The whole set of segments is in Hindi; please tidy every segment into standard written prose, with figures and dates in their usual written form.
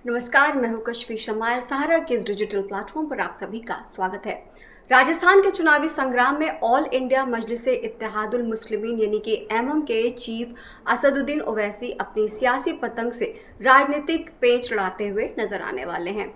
नमस्कार, मैं हूं कशफी शमायल। सहारा के इस डिजिटल प्लेटफॉर्म पर आप सभी का स्वागत है। राजस्थान के चुनावी संग्राम में ऑल इंडिया मजलिसे इत्तेहादुल मुस्लिमीन यानी कि एमएम के चीफ असदुद्दीन ओवैसी अपनी सियासी पतंग से राजनीतिक पेंच लड़ाते हुए नजर आने वाले हैं।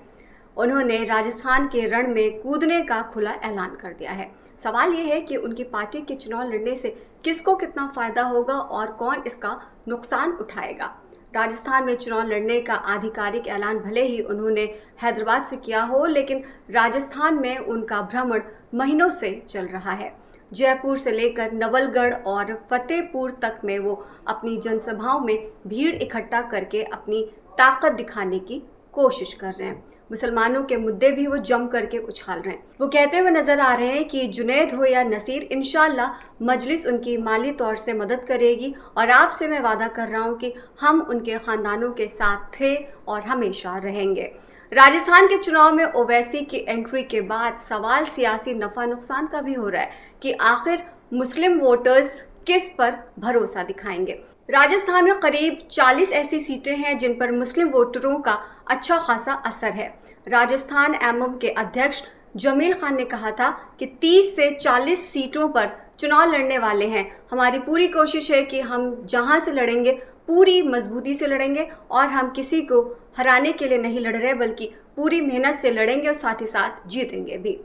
उन्होंने राजस्थान के रण में कूदने का खुला ऐलान कर दिया है। सवाल यह है कि उनकी पार्टी के चुनाव लड़ने से किसको कितना फायदा होगा और कौन इसका नुकसान उठाएगा। राजस्थान में चुनाव लड़ने का आधिकारिक ऐलान भले ही उन्होंने हैदराबाद से किया हो, लेकिन राजस्थान में उनका भ्रमण महीनों से चल रहा है। जयपुर से लेकर नवलगढ़ और फतेहपुर तक में वो अपनी जनसभाओं में भीड़ इकट्ठा करके अपनी ताकत दिखाने की कोशिश कर रहे हैं। मुसलमानों के मुद्दे भी वो जम करके उछाल रहे हैं। वो कहते हुए नजर आ रहे हैं कि जुनैद हो या नसीर, इंशाल्लाह मजलिस उनकी माली तौर से मदद करेगी और आपसे मैं वादा कर रहा हूँ कि हम उनके खानदानों के साथ थे और हमेशा रहेंगे। राजस्थान के चुनाव में ओवैसी की एंट्री के बाद सवाल सियासी नफा नुकसान का भी हो रहा है कि आखिर मुस्लिम वोटर्स किस पर भरोसा दिखाएंगे। राजस्थान में करीब 40 ऐसी सीटें हैं जिन पर मुस्लिम वोटरों का अच्छा खासा असर है। राजस्थान एमएम के अध्यक्ष जमील खान ने कहा था कि 30 से 40 सीटों पर चुनाव लड़ने वाले हैं। हमारी पूरी कोशिश है कि हम जहां से लड़ेंगे पूरी मजबूती से लड़ेंगे और हम किसी को हराने के लिए नहीं लड़ रहे बल्कि पूरी मेहनत से लड़ेंगे और साथ ही साथ जीतेंगे भी।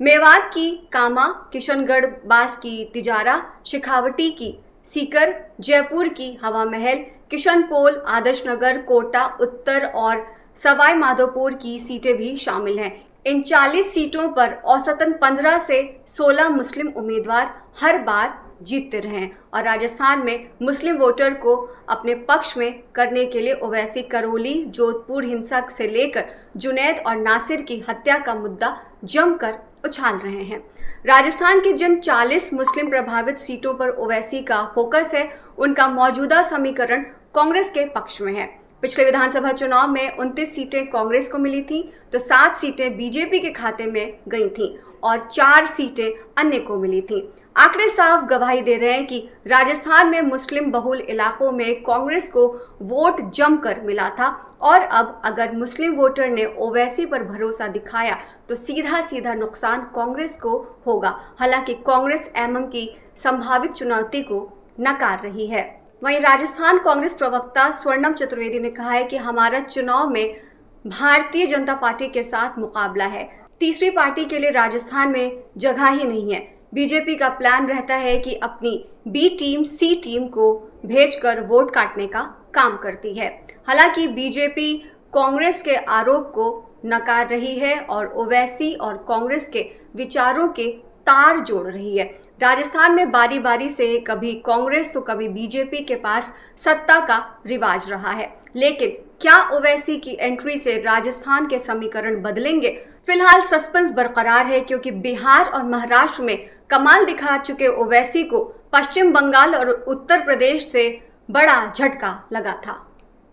मेवात की कामा, किशनगढ़ बास की तिजारा, शेखावटी की सीकर, जयपुर की हवा महल, किशनपोल, आदर्श नगर, कोटा उत्तर और सवाई माधोपुर की सीटें भी शामिल हैं। इन 40 सीटों पर औसतन 15 से 16 मुस्लिम उम्मीदवार हर बार जीतते रहे हैं और राजस्थान में मुस्लिम वोटर को अपने पक्ष में करने के लिए ओवैसी करौली, जोधपुर हिंसा से लेकर जुनैद और नासिर की हत्या का मुद्दा जमकर उछाल रहे हैं। राजस्थान की जिन 40 मुस्लिम प्रभावित सीटों पर ओवैसी का फोकस है, उनका मौजूदा समीकरण कांग्रेस के पक्ष में है। पिछले विधानसभा चुनाव में 29 सीटें कांग्रेस को मिली थी तो 7 सीटें बीजेपी के खाते में गई थीं और 4 सीटें अन्य को मिली थीं। आंकड़े साफ गवाही दे रहे हैं कि राजस्थान में मुस्लिम बहुल इलाकों में कांग्रेस को वोट जमकर मिला था और अब अगर मुस्लिम वोटर ने ओवैसी पर भरोसा दिखाया तो सीधा सीधा नुकसान कांग्रेस को होगा। हालांकि कांग्रेस एमएम की संभावित चुनौती को नकार रही है। वहीं राजस्थान कांग्रेस प्रवक्ता स्वर्णम चतुर्वेदी ने कहा है कि हमारा चुनाव में भारतीय जनता पार्टी के साथ मुकाबला है। तीसरी पार्टी के लिए राजस्थान में जगह ही नहीं है। बीजेपी का प्लान रहता है कि अपनी बी टीम सी टीम को भेजकर वोट काटने का काम करती है। हालांकि बीजेपी कांग्रेस के आरोप को नकार रही है और ओवैसी और कांग्रेस के विचारों के तार जोड़ रही है। राजस्थान में बारी बारी से कभी कांग्रेस तो कभी बीजेपी के पास सत्ता का रिवाज रहा है, लेकिन क्या ओवैसी की एंट्री से राजस्थान के समीकरण बदलेंगे? फिलहाल सस्पेंस बरकरार है क्योंकि बिहार और महाराष्ट्र में कमाल दिखा चुके ओवैसी को पश्चिम बंगाल और उत्तर प्रदेश से बड़ा झटका लगा था।